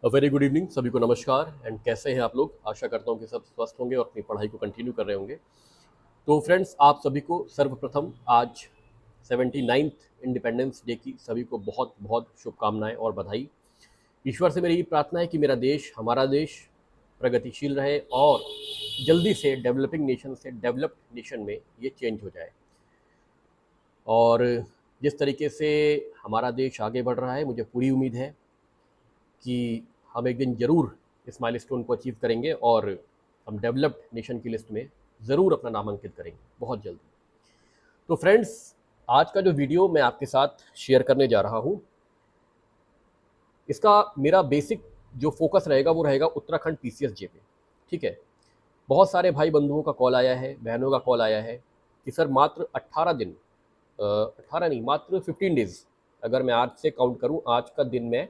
Very good evening सभी को, नमस्कार। एंड कैसे हैं आप लोग? आशा करता हूं कि सब स्वस्थ होंगे और अपनी पढ़ाई को कंटिन्यू कर रहे होंगे। तो फ्रेंड्स, आप सभी को सर्वप्रथम आज 79th इंडिपेंडेंस डे की सभी को बहुत बहुत शुभकामनाएं और बधाई। ईश्वर से मेरी ये प्रार्थना है कि मेरा देश, हमारा देश प्रगतिशील रहे और जल्दी से डेवलपिंग नेशन से डेवलप्ड नेशन में ये चेंज हो जाए। और जिस तरीके से हमारा देश आगे बढ़ रहा है, मुझे पूरी उम्मीद है कि हम एक दिन ज़रूर इस माइलस्टोन को अचीव करेंगे और हम डेवलप्ड नेशन की लिस्ट में ज़रूर अपना नामांकित करेंगे बहुत जल्दी। तो फ्रेंड्स, आज का जो वीडियो मैं आपके साथ शेयर करने जा रहा हूँ, इसका मेरा बेसिक जो फोकस रहेगा वो रहेगा उत्तराखंड PCSJ पे। ठीक है, बहुत सारे भाई बंधुओं का कॉल आया है, बहनों का कॉल आया है कि सर मात्र 18 दिन 18 नहीं, मात्र 15 डेज़, अगर मैं आज से काउंट करूँ, आज का दिन मैं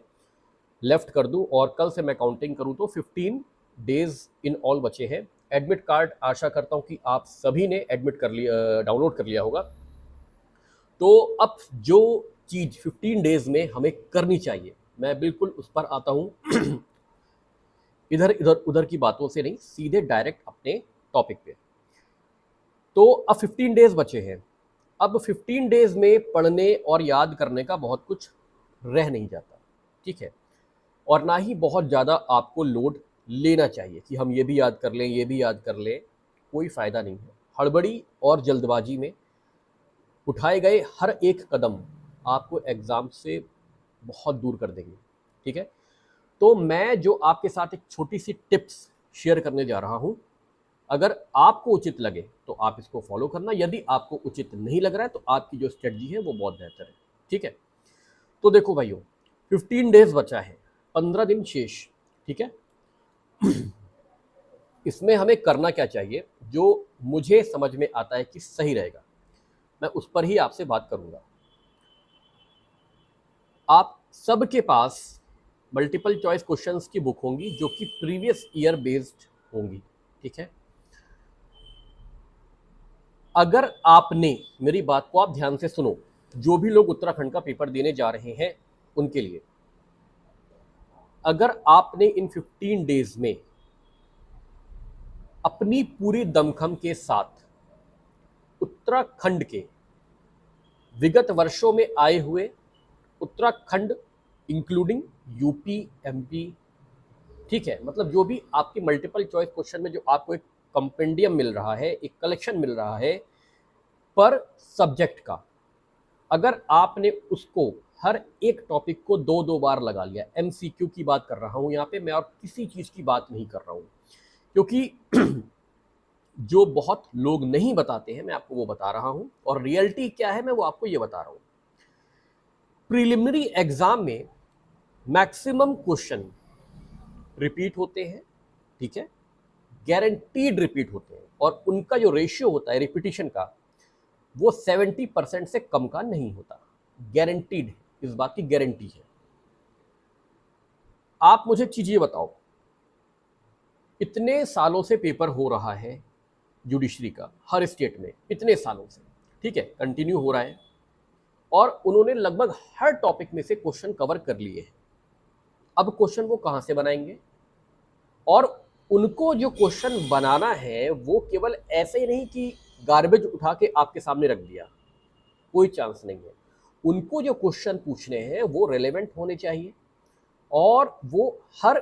लेफ्ट कर दूं और कल से मैं काउंटिंग करूं तो 15 डेज इन ऑल बचे हैं। एडमिट कार्ड आशा करता हूं कि आप सभी ने एडमिट कर लिया, डाउनलोड कर लिया होगा। तो अब जो चीज़ 15 डेज में हमें करनी चाहिए, मैं बिल्कुल उस पर आता हूं इधर इधर उधर की बातों से नहीं, सीधे डायरेक्ट अपने टॉपिक पे। तो अब 15 डेज बचे हैं। अब 15 डेज में पढ़ने और याद करने का बहुत कुछ रह नहीं जाता। ठीक है, और ना ही बहुत ज़्यादा आपको लोड लेना चाहिए कि हम ये भी याद कर लें, ये भी याद कर लें। कोई फ़ायदा नहीं है। हड़बड़ी और जल्दबाजी में उठाए गए हर एक कदम आपको एग्ज़ाम से बहुत दूर कर देंगे। ठीक है, तो मैं जो आपके साथ एक छोटी सी टिप्स शेयर करने जा रहा हूँ, अगर आपको उचित लगे तो आप इसको फॉलो करना। यदि आपको उचित नहीं लग रहा है तो आपकी जो स्ट्रेटजी है वो बहुत बेहतर है। ठीक है, तो देखो भाइयों, 15 डेज बचा है, 15 दिन शेष। ठीक है, इसमें हमें करना क्या चाहिए, जो मुझे समझ में आता है कि सही रहेगा, मैं उस पर ही आपसे बात करूंगा। आप सबके पास मल्टीपल चॉइस क्वेश्चंस की बुक होंगी जो कि प्रीवियस ईयर बेस्ड होंगी। ठीक है, अगर आपने, मेरी बात को आप ध्यान से सुनो, जो भी लोग उत्तराखंड का पेपर देने जा रहे हैं उनके लिए, अगर आपने इन 15 डेज में अपनी पूरी दमखम के साथ उत्तराखंड के विगत वर्षों में आए हुए, उत्तराखंड इंक्लूडिंग यूपी, MP, ठीक है, मतलब जो भी आपकी मल्टीपल चॉइस क्वेश्चन में जो आपको एक कंपेंडियम मिल रहा है, एक कलेक्शन मिल रहा है पर सब्जेक्ट का, अगर आपने उसको हर एक टॉपिक को दो दो बार लगा लिया, MCQ की बात कर रहा हूं यहाँ पे मैं, और किसी चीज की बात नहीं कर रहा हूं, क्योंकि जो बहुत लोग नहीं बताते हैं मैं आपको वो बता रहा हूं, और रियलिटी क्या है मैं वो आपको ये बता रहा हूं। प्रीलिमिनरी एग्जाम में मैक्सिमम क्वेश्चन रिपीट होते हैं। ठीक है, गारंटीड रिपीट होते हैं, और उनका जो रेशियो होता है रिपीटिशन का, वो 70% से कम का नहीं होता। गारंटीड है, इस बात की गारंटी है। आप मुझे चीज ये बताओ, इतने सालों से पेपर हो रहा है जुडिशरी का हर स्टेट में, इतने सालों से, ठीक है, कंटिन्यू हो रहा है, और उन्होंने लगभग हर टॉपिक में से क्वेश्चन कवर कर लिए हैं। अब क्वेश्चन वो कहां से बनाएंगे? और उनको जो क्वेश्चन बनाना है वो केवल ऐसे ही नहीं कि गार्बेज उठा के आपके सामने रख दिया, कोई चांस नहीं है। उनको जो क्वेश्चन पूछने हैं वो रेलेवेंट होने चाहिए, और वो हर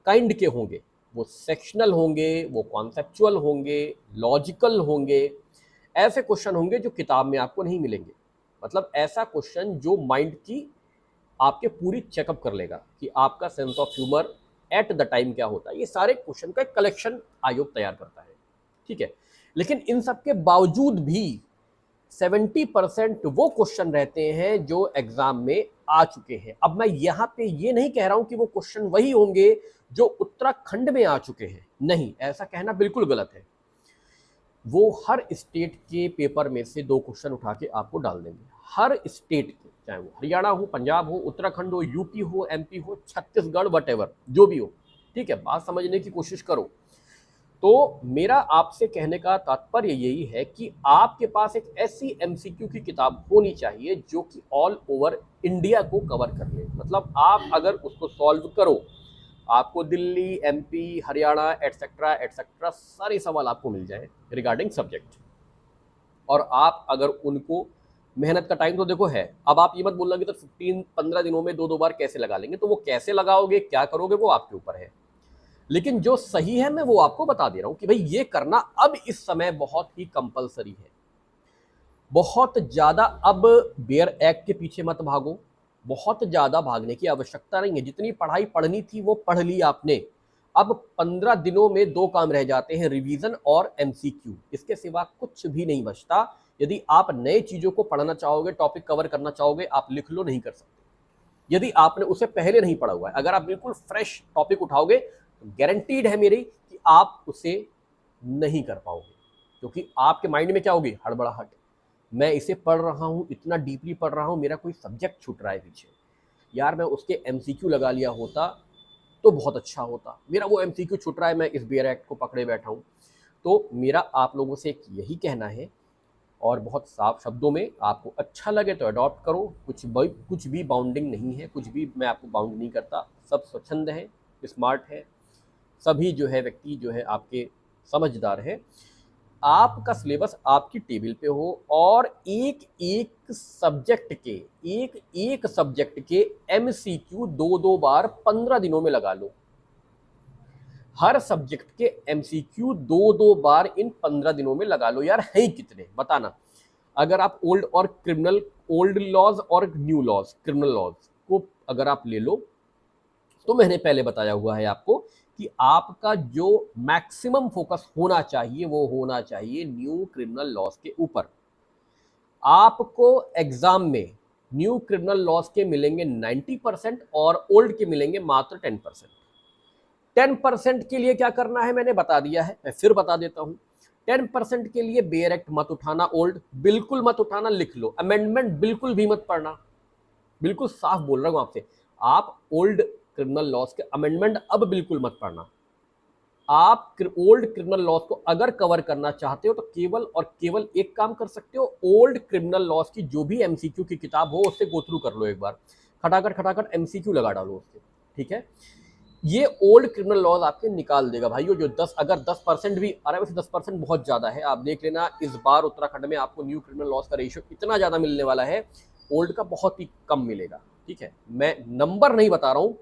काइंड के होंगे। वो सेक्शनल होंगे, वो कॉन्सेप्चुअल होंगे, लॉजिकल होंगे। ऐसे क्वेश्चन होंगे जो किताब में आपको नहीं मिलेंगे। मतलब ऐसा क्वेश्चन जो माइंड की आपके पूरी चेकअप कर लेगा कि आपका sense of humour at the time क्या होता है। ये सारे क्वेश्चन का एक कलेक्शन आयोग तैयार करता है। ठीक है, लेकिन इन सब के बावजूद भी 70% वो क्वेश्चन रहते हैं जो एग्जाम में आ चुके हैं। अब मैं यहाँ पे ये नहीं कह रहा हूं कि वो क्वेश्चन वही होंगे जो उत्तराखंड में आ चुके हैं, नहीं, ऐसा कहना बिल्कुल गलत है। वो हर स्टेट के पेपर में से दो क्वेश्चन उठा के आपको डाल देंगे, हर स्टेट के, चाहे वो हरियाणा हो, पंजाब हो, उत्तराखंड हो, यूपी हो, MP हो, छत्तीसगढ़, वट जो भी हो। ठीक है, बात समझने की कोशिश करो। तो मेरा आपसे कहने का तात्पर्य यही है कि आपके पास एक ऐसी एमसीक्यू की किताब होनी चाहिए जो कि ऑल ओवर इंडिया को कवर कर ले। मतलब आप अगर उसको सॉल्व करो, आपको Delhi, MP, Haryana etcetera etcetera सारे सवाल आपको मिल जाए रिगार्डिंग सब्जेक्ट। और आप अगर उनको, मेहनत का टाइम तो देखो है, अब आप ये मत बोलना कि तो 15 दिनों में 2 बार कैसे लगा लेंगे, तो वो कैसे लगाओगे, क्या करोगे, वो आपके ऊपर है। लेकिन जो सही है मैं वो आपको बता दे रहा हूं कि भाई ये करना अब इस समय बहुत ही कंपलसरी है। बहुत ज्यादा अब बेयर एक्ट के पीछे मत भागो, बहुत ज्यादा भागने की आवश्यकता नहीं है। जितनी पढ़ाई पढ़नी थी वो पढ़ ली आपने। अब 15 दिनों में 2 काम रह जाते हैं, रिवीजन और एमसीक्यू। इसके सिवा कुछ भी नहीं बचता। यदि आप नए चीजों को पढ़ना चाहोगे, टॉपिक कवर करना चाहोगे, आप लिख लो, नहीं कर सकते यदि आपने उसे पहले नहीं पढ़ा हुआ है। अगर आप बिल्कुल फ्रेश टॉपिक उठाओगे तो गारंटीड है मेरी कि आप उसे नहीं कर पाओगे, क्योंकि आपके माइंड में क्या होगी, हड़बड़ाहट। मैं इसे पढ़ रहा हूं, इतना डीपली पढ़ रहा हूं, मेरा कोई सब्जेक्ट छूट रहा है पीछे। यार मैं उसके एमसीक्यू लगा लिया होता तो बहुत अच्छा होता, मेरा वो एमसीक्यू छूट रहा है, मैं इस बेयर एक्ट को पकड़े बैठा हूं। तो मेरा आप लोगों से यही कहना है, और बहुत साफ शब्दों में, आपको अच्छा लगे तो अडॉप्ट करो। कुछ भी बाउंडिंग नहीं है, कुछ भी मैं आपको बाउंड नहीं करता। सब स्वच्छंद है, स्मार्ट है, सभी जो है व्यक्ति जो है आपके समझदार है। आपका सिलेबस आपकी टेबल पे हो, और एक एक सब्जेक्ट के एमसीक्यू 2 बार 15 दिनों में लगा लो। हर सब्जेक्ट के एमसीक्यू 2 बार इन 15 दिनों में लगा लो। यार है कितने बताना। अगर आप ओल्ड लॉज और न्यू लॉज, क्रिमिनल लॉज को अगर आप ले लो, तो मैंने पहले बताया हुआ है आपको कि आपका जो मैक्सिमम फोकस होना चाहिए वो होना चाहिए न्यू क्रिमिनल लॉज के ऊपर। आपको एग्जाम में न्यू क्रिमिनल लॉज के मिलेंगे 90% और ओल्ड के मिलेंगे मात्र 10%। 10% के लिए क्या करना है मैंने बता दिया है, मैं फिर बता देता हूं। 10% के लिए बेयर एक्ट मत उठाना, ओल्ड बिल्कुल मत उठाना, लिख लो। अमेंडमेंट बिल्कुल भी मत पढ़ना, बिल्कुल साफ बोल रहा हूं आपसे। आप ओल्ड क्रिमिनल लॉज के अमेंडमेंट अब बिल्कुल मत पढ़ना। आप ओल्ड क्रिमिनल लॉज को अगर कवर करना चाहते हो तो केवल और केवल एक काम कर सकते हो, ओल्ड क्रिमिनल लॉज की जो भी एमसीक्यू की किताब हो उससे गो थ्रू कर लो एक बार, खटाखट एमसीक्यू लगा डालो उसके, ठीक है। ये ओल्ड क्रिमिनल लॉज आपके निकाल देगा भाइयों। जो 10 अगर 10% भी आ रहा है, वैसे 10% बहुत ज्यादा है, आप देख लेना इस बार उत्तराखंड में आपको न्यू क्रिमिनल लॉज का रेशियो इतना ज्यादा मिलने वाला है, ओल्ड का बहुत ही कम मिलेगा, ठीक है। मैं नंबर नहीं बता रहा हूं,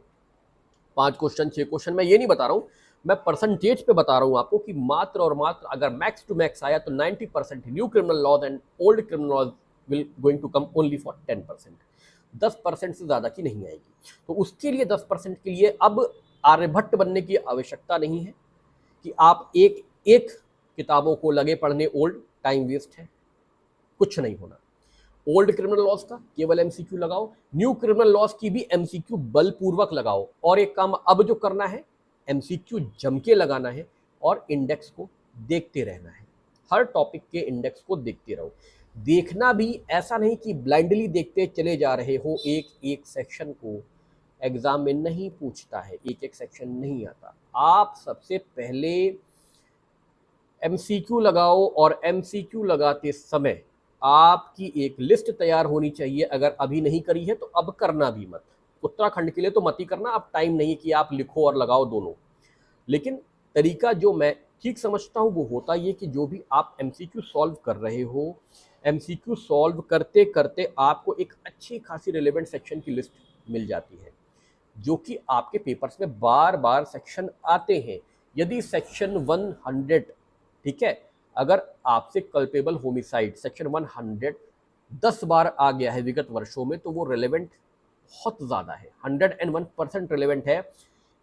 5 क्वेश्चन 6 क्वेश्चन मैं ये नहीं बता रहा हूं, मैं परसेंटेज पे बता रहा हूं आपको कि मात्र और मात्र अगर मैक्स टू मैक्स आया तो 90% new criminal laws and old criminal laws will going to come only for 10%। 10% से ज्यादा की नहीं आएगी। तो उसके लिए 10% के लिए अब आर्यभट्ट बनने की आवश्यकता नहीं है कि आप एक एक किताबों को लगे पढ़ने, ओल्ड टाइम वेस्ट है, कुछ नहीं होना। ओल्ड क्रिमिनल लॉज का केवल एमसीक्यू लगाओ, न्यू क्रिमिनल लॉज की भी एमसीक्यू बलपूर्वक लगाओ। और एक काम अब जो करना है, एमसीक्यू जम के लगाना है और इंडेक्स को देखते रहना है। हर टॉपिक के इंडेक्स को देखते रहो। देखना भी ऐसा नहीं कि ब्लाइंडली देखते चले जा रहे हो एक एक सेक्शन को। एग्जाम में नहीं पूछता है, एक एक सेक्शन नहीं आता। आप सबसे पहले एमसीक्यू लगाओ, और एमसीक्यू लगाते समय आपकी एक लिस्ट तैयार होनी चाहिए। अगर अभी नहीं करी है तो अब करना भी मत। उत्तराखंड के लिए तो मत ही करना, अब टाइम नहीं कि आप लिखो और लगाओ दोनों। लेकिन तरीका जो मैं ठीक समझता हूं वो होता ये कि जो भी आप एमसीक्यू सॉल्व कर रहे हो, एमसीक्यू सॉल्व करते करते आपको एक अच्छी खासी रिलेवेंट सेक्शन की लिस्ट मिल जाती है, जो कि आपके पेपर्स में बार बार सेक्शन आते हैं। यदि सेक्शन 100, ठीक है, अगर आपसे कल्पेबल होमिसाइड सेक्शन 100 10 बार आ गया है विगत वर्षों में, तो वो रिलेवेंट बहुत ज़्यादा है, 101% रिलेवेंट है।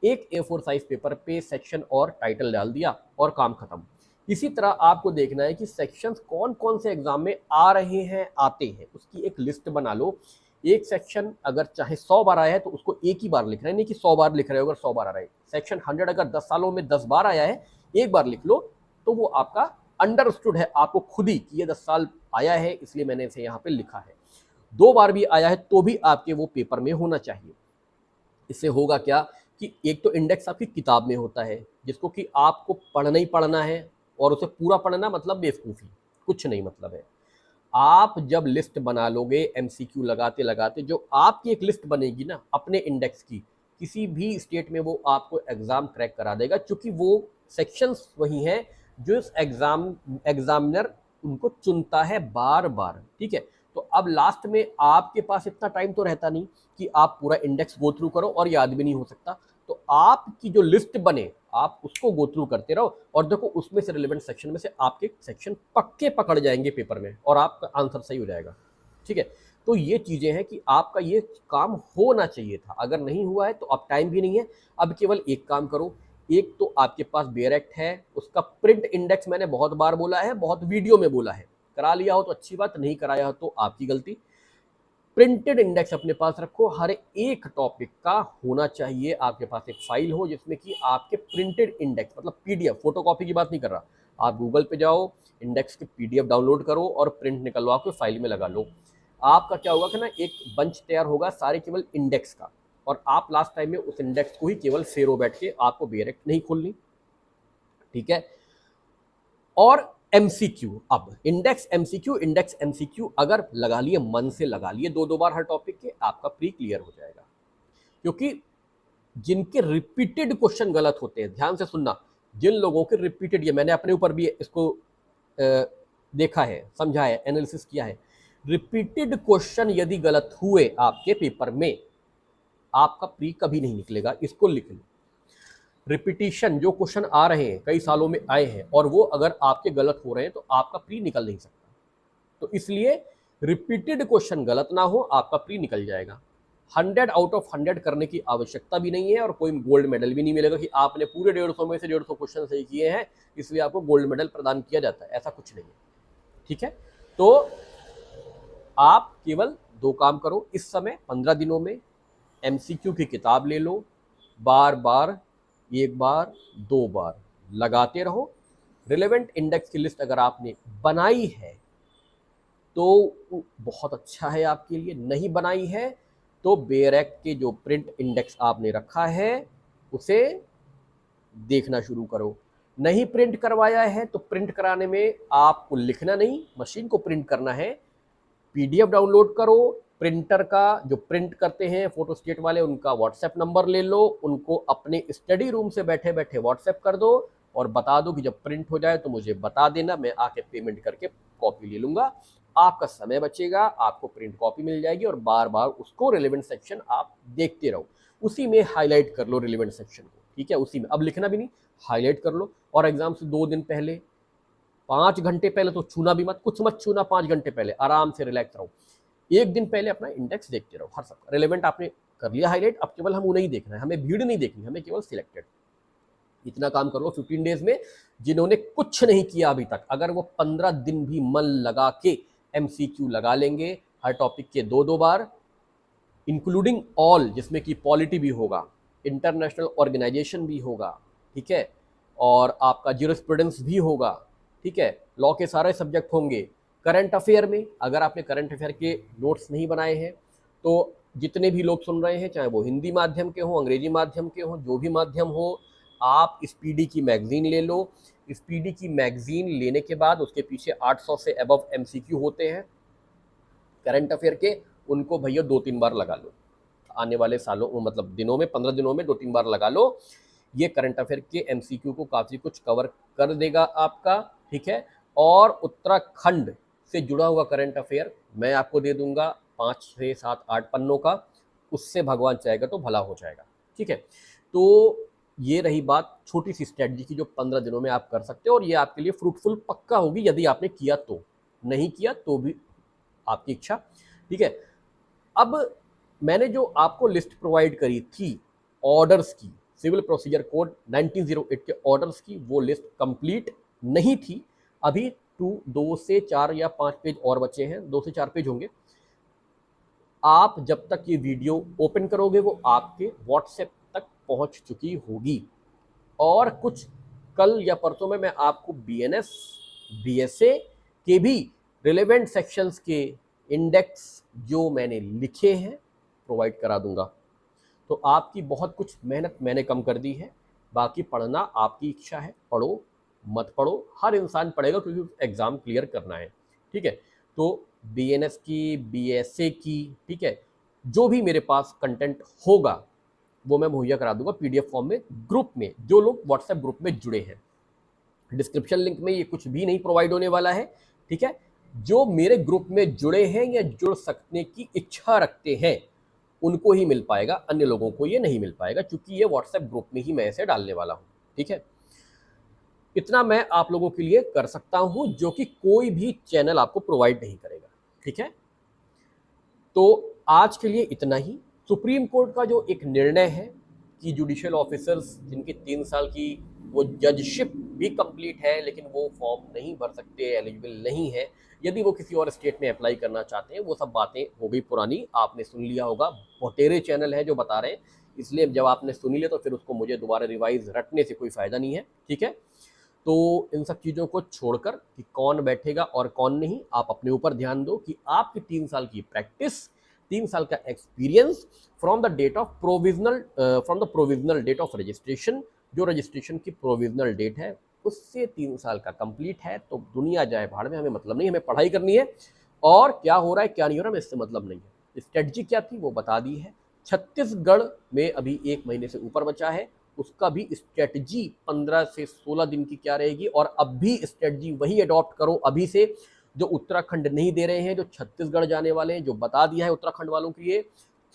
एक A4 साइज पेपर पे सेक्शन और टाइटल डाल दिया और काम खत्म। इसी तरह आपको देखना है कि सेक्शंस कौन कौन से एग्जाम में आ रहे हैं, आते हैं, उसकी एक लिस्ट बना लो। एक सेक्शन अगर चाहे 100 बार आया है तो उसको एक ही बार लिख रहे हैं, नहीं कि 100 बार लिख रहे हो। अगर 100 बार आ रहा है सेक्शन 100, अगर 10 सालों में 10 बार आया है, एक बार लिख लो, तो वो आपका अंडरस्टूड है आपको खुद ही कि ये 10 साल आया है, इसलिए मैंने इसे यहाँ पे लिखा है। 2 बार भी आया है तो भी आपके वो पेपर में होना चाहिए। इससे होगा क्या कि एक तो इंडेक्स आपकी किताब में होता है जिसको कि आपको पढ़ना ही पढ़ना है, और उसे पूरा पढ़ना मतलब बेवकूफ़ी, कुछ नहीं मतलब है। आप जब लिस्ट बना लोगे एमसीक्यू लगाते लगाते, जो आपकी एक लिस्ट बनेगी ना अपने इंडेक्स की, किसी भी स्टेट में वो आपको एग्जाम क्रैक करा देगा, क्योंकि वो सेक्शंस वही हैं जो इस एग्जामिनर उनको चुनता है बार बार। ठीक है, तो अब लास्ट में आपके पास इतना टाइम तो रहता नहीं कि आप पूरा इंडेक्स गो थ्रू करो, और याद भी नहीं हो सकता। तो आपकी जो लिस्ट बने आप उसको गो थ्रू करते रहो, और देखो उसमें से रिलेवेंट सेक्शन में से आपके सेक्शन पक्के पकड़ जाएंगे पेपर में, और आपका आंसर सही हो जाएगा। ठीक है, तो ये चीजें हैं कि आपका ये काम होना चाहिए था, अगर नहीं हुआ है तो अब टाइम भी नहीं है। अब केवल एक काम करो, एक तो आपके पास बेयर एक्ट है, उसका प्रिंट इंडेक्स मैंने बहुत बार बोला है, बहुत वीडियो में बोला है, करा लिया हो तो अच्छी बात, नहीं कराया हो तो आपकी गलती। प्रिंटेड इंडेक्स अपने पास रखो, हर एक टॉपिक का होना चाहिए आपके पास एक फाइल हो जिसमें कि आपके प्रिंटेड इंडेक्स, मतलब पीडीएफ, फोटोकॉपी की बात नहीं कर रहा, आप गूगल पे जाओ, इंडेक्स के पीडीएफ डाउनलोड करो और प्रिंट निकलवा के फाइल में लगा लो। आपका क्या होगा कि ना एक बंच तैयार होगा सारे केवल इंडेक्स का, और आप लास्ट टाइम में उस इंडेक्स को ही केवल फेरो बैठ के, आपको बेयरेक्ट नहीं खोलनी। ठीक है, और एमसीक्यू, अब इंडेक्स एमसीक्यू अगर लगा लिए, मन से लगा लिए दो दो बार हर टॉपिक के, आपका प्री क्लियर हो जाएगा। क्योंकि जिनके रिपीटेड क्वेश्चन गलत होते हैं, ध्यान से सुनना, जिन लोगों के रिपीटेड, ये मैंने अपने ऊपर भी इसको देखा है, समझा है, एनालिसिस किया है, रिपीटेड क्वेश्चन यदि गलत हुए आपके पेपर में, आपका प्री कभी नहीं निकलेगा, इसको लिख लो। रिपीटिशन जो क्वेश्चन आ रहे हैं, कई सालों में आए हैं, और वो अगर आपके गलत हो रहे हैं तो आपका प्री निकल नहीं सकता। तो इसलिए रिपीटेड क्वेश्चन गलत ना हो, आपका प्री निकल जाएगा। 100 आउट ऑफ 100 करने की आवश्यकता भी नहीं है, और कोई गोल्ड मेडल भी नहीं मिलेगा कि आपने पूरे 150 में से 150 क्वेश्चन सही किए हैं इसलिए आपको गोल्ड मेडल प्रदान किया जाता है, ऐसा कुछ नहीं है। ठीक है, तो आप केवल दो काम करो इस समय, 15 दिनों में एमसीक्यू की किताब ले लो, बार बार, एक बार दो बार लगाते रहो। रिलेवेंट इंडेक्स की लिस्ट अगर आपने बनाई है तो बहुत अच्छा है आपके लिए, नहीं बनाई है तो बेयर एक्ट के जो प्रिंट इंडेक्स आपने रखा है उसे देखना शुरू करो। नहीं प्रिंट करवाया है तो प्रिंट कराने में आपको लिखना नहीं, मशीन को प्रिंट करना है, पीडीएफ डाउनलोड करो, प्रिंटर का जो प्रिंट करते हैं फोटोस्टेट वाले, उनका व्हाट्सएप नंबर ले लो, उनको अपने स्टडी रूम से बैठे बैठे व्हाट्सएप कर दो और बता दो कि जब प्रिंट हो जाए तो मुझे बता देना, मैं आके पेमेंट करके कॉपी ले लूंगा। आपका समय बचेगा, आपको प्रिंट कॉपी मिल जाएगी, और बार बार उसको रिलेवेंट सेक्शन आप देखते रहो, उसी में हाईलाइट कर लो रिलेवेंट सेक्शन को। ठीक है, उसी में, अब लिखना भी नहीं, हाईलाइट कर लो, और एग्जाम से 2 दिन पहले, 5 घंटे पहले तो छूना भी मत, कुछ मत छूना, 5 घंटे पहले आराम से रिलैक्स रहो, 1 दिन पहले अपना इंडेक्स देखते रहो, हर सब रिलेवेंट आपने कर लिया हाईलाइट, अब केवल हम उन्हें ही देखना है, हमें भीड़ नहीं देखनी, हमें केवल सिलेक्टेड। इतना काम कर लो 15 डेज में। जिन्होंने कुछ नहीं किया अभी तक, अगर वो 15 दिन भी मन लगा के एमसीक्यू लगा लेंगे हर टॉपिक के 2-2 बार, इंक्लूडिंग ऑल, जिसमें कि पॉलिटी भी होगा, इंटरनेशनल ऑर्गेनाइजेशन भी होगा, ठीक है, और आपका ज्यूरिस्प्रूडेंस भी होगा, ठीक है, लॉ के सारे सब्जेक्ट होंगे। करंट अफेयर में अगर आपने करंट अफेयर के नोट्स नहीं बनाए हैं तो जितने भी लोग सुन रहे हैं, चाहे वो हिंदी माध्यम के हों, अंग्रेजी माध्यम के हों, जो भी माध्यम हो, आप स्पीडी की मैगजीन ले लो। स्पीडी की मैगजीन लेने के बाद उसके पीछे 800 से अबव एमसीक्यू होते हैं करंट अफेयर के, उनको भैया 2-3 बार लगा लो, आने वाले सालों, मतलब दिनों में, 15 दिनों में 2-3 बार लगा लो। ये करंट अफेयर के एमसीक्यू को काफ़ी कुछ कवर कर देगा आपका। ठीक है, और उत्तराखंड से जुड़ा हुआ करंट अफेयर मैं आपको दे दूंगा 5 से 7-8 पन्नों का, उससे भगवान चाहेगा तो भला हो जाएगा। ठीक है, तो ये रही बात छोटी सी स्ट्रेटजी की जो 15 दिनों में आप कर सकते हो, और ये आपके लिए फ्रूटफुल पक्का होगी यदि आपने किया तो, नहीं किया तो भी आपकी इच्छा। ठीक है, अब मैंने जो आपको लिस्ट प्रोवाइड करी थी ऑर्डर्स की, सिविल प्रोसीजर कोड 1908 के ऑर्डर्स की, वो लिस्ट कंप्लीट नहीं थी, अभी 2 से 4 या 5 पेज और बचे हैं, 2 से 4 पेज होंगे। आप जब तक ये वीडियो ओपन करोगे वो आपके व्हाट्सएप तक पहुंच चुकी होगी, और कुछ कल या परसों में मैं आपको बीएनएस बीएसए के भी रिलेवेंट सेक्शंस के इंडेक्स जो मैंने लिखे हैं प्रोवाइड करा दूंगा। तो आपकी बहुत कुछ मेहनत मैंने कम कर दी है। बाकी पढ़ना आपकी इच्छा है, पढ़ो मत पढ़ो, हर इंसान पढ़ेगा क्योंकि एग्ज़ाम क्लियर करना है, ठीक है। तो बीएनएस की, बीएसए की, ठीक है, जो भी मेरे पास कंटेंट होगा वो मैं मुहैया करा दूंगा पीडीएफ फॉर्म में, ग्रुप में, जो लोग व्हाट्सएप ग्रुप में जुड़े हैं। डिस्क्रिप्शन लिंक में ये कुछ भी नहीं प्रोवाइड होने वाला है, ठीक है। जो मेरे ग्रुप में जुड़े हैं या जुड़ सकने की इच्छा रखते हैं उनको ही मिल पाएगा, अन्य लोगों को ये नहीं मिल पाएगा, क्योंकि ये व्हाट्सएप ग्रुप में ही मैं इसे डालने वाला हूँ, ठीक है। इतना मैं आप लोगों के लिए कर सकता हूं जो कि कोई भी चैनल आपको प्रोवाइड नहीं करेगा, ठीक है। तो आज के लिए इतना ही। सुप्रीम कोर्ट का जो एक निर्णय है कि जुडिशियल ऑफिसर्स जिनकी 3 साल की वो जजशिप भी कंप्लीट है लेकिन वो फॉर्म नहीं भर सकते, एलिजिबल नहीं है, यदि वो किसी और स्टेट में अप्लाई करना चाहते हैं, वो सब बातें हो गई पुरानी, आपने सुन लिया होगा। बहुतेरे चैनल हैं जो बता रहे हैं, इसलिए जब आपने सुन लिया तो फिर उसको मुझे दोबारा रिवाइज रटने से कोई फ़ायदा नहीं है, ठीक है। तो इन सब चीज़ों को छोड़कर कि कौन बैठेगा और कौन नहीं, आप अपने ऊपर ध्यान दो कि आपकी 3 साल की प्रैक्टिस, 3 साल का experience from the provisional date of registration, जो रजिस्ट्रेशन की प्रोविजनल डेट है उससे 3 साल का कंप्लीट है। तो दुनिया जाए भाड़ में, हमें मतलब नहीं, हमें पढ़ाई करनी है और क्या हो रहा है क्या नहीं हो रहा है इससे मतलब नहीं है। स्ट्रेटजी क्या थी वो बता दी है। छत्तीसगढ़ में अभी 1 महीने से ऊपर बचा है, उसका भी स्ट्रेटजी 15 से 16 दिन की क्या रहेगी, और अब भी स्ट्रेटजी वही अडॉप्ट करो अभी से, जो उत्तराखंड नहीं दे रहे हैं, जो छत्तीसगढ़ जाने वाले हैं, जो बता दिया है उत्तराखंड वालों के लिए,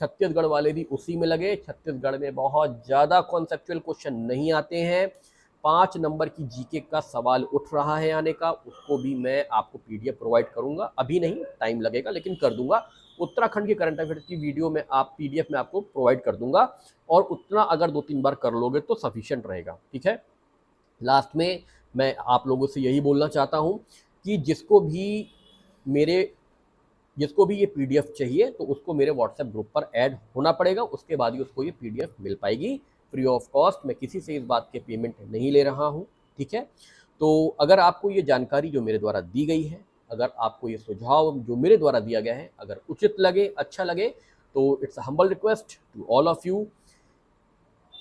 छत्तीसगढ़ वाले भी उसी में लगे। छत्तीसगढ़ में बहुत ज़्यादा कॉन्सेप्चुअल क्वेश्चन नहीं आते हैं, 5 नंबर की जीके का सवाल उठ रहा है आने का, उसको भी मैं आपको पीडीएफ प्रोवाइड करूंगा, अभी नहीं, टाइम लगेगा लेकिन कर दूंगा। उत्तराखंड के करंट अफेयर्स की वीडियो में आप पीडीएफ में आपको प्रोवाइड कर दूंगा, और उतना अगर 2-3 बार कर लोगे तो सफिशिएंट रहेगा, ठीक है। लास्ट में मैं आप लोगों से यही बोलना चाहता हूं कि जिसको भी ये पीडीएफ चाहिए तो उसको मेरे व्हाट्सएप ग्रुप पर ऐड होना पड़ेगा, उसके बाद ही उसको ये पीडीएफ मिल पाएगी फ्री ऑफ कॉस्ट। मैं किसी से इस बात के पेमेंट नहीं ले रहा हूँ, ठीक है। तो अगर आपको ये जानकारी जो मेरे द्वारा दी गई है, अगर आपको ये सुझाव जो मेरे द्वारा दिया गया है अगर उचित लगे, अच्छा लगे, तो it's a humble request to all of you,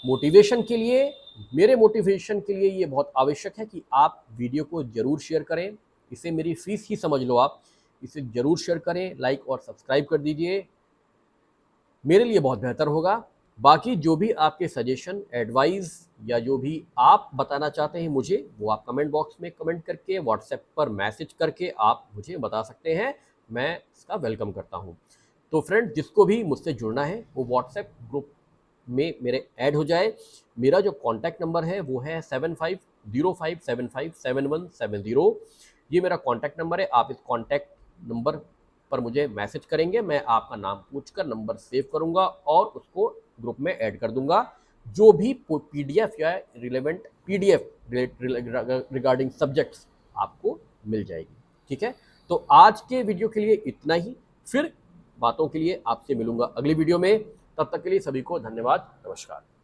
motivation के लिए, मेरे मोटिवेशन के लिए ये बहुत आवश्यक है कि आप वीडियो को जरूर शेयर करें, इसे मेरी फीस ही समझ लो आप, इसे जरूर शेयर करें, लाइक और सब्सक्राइब कर दीजिए, मेरे लिए बहुत बेहतर होगा। बाकी जो भी आपके सजेशन, एडवाइस या जो भी आप बताना चाहते हैं मुझे, वो आप कमेंट बॉक्स में कमेंट करके, व्हाट्सएप पर मैसेज करके आप मुझे बता सकते हैं, मैं इसका वेलकम करता हूँ। तो फ्रेंड, जिसको भी मुझसे जुड़ना है वो व्हाट्सएप ग्रुप में मेरे ऐड हो जाए। मेरा जो कॉन्टैक्ट नंबर है वो है 7505757170, ये मेरा कॉन्टैक्ट नंबर है। आप इस कॉन्टैक्ट नंबर पर मुझे मैसेज करेंगे, मैं आपका नाम पूछकर नंबर सेव करूंगा और उसको ग्रुप में ऐड कर दूंगा। जो भी पीडीएफ या रिलेवेंट पीडीएफ रिगार्डिंग सब्जेक्ट्स आपको मिल जाएगी, ठीक है। तो आज के वीडियो के लिए इतना ही, फिर बातों के लिए आपसे मिलूंगा अगली वीडियो में। तब तक के लिए सभी को धन्यवाद, नमस्कार।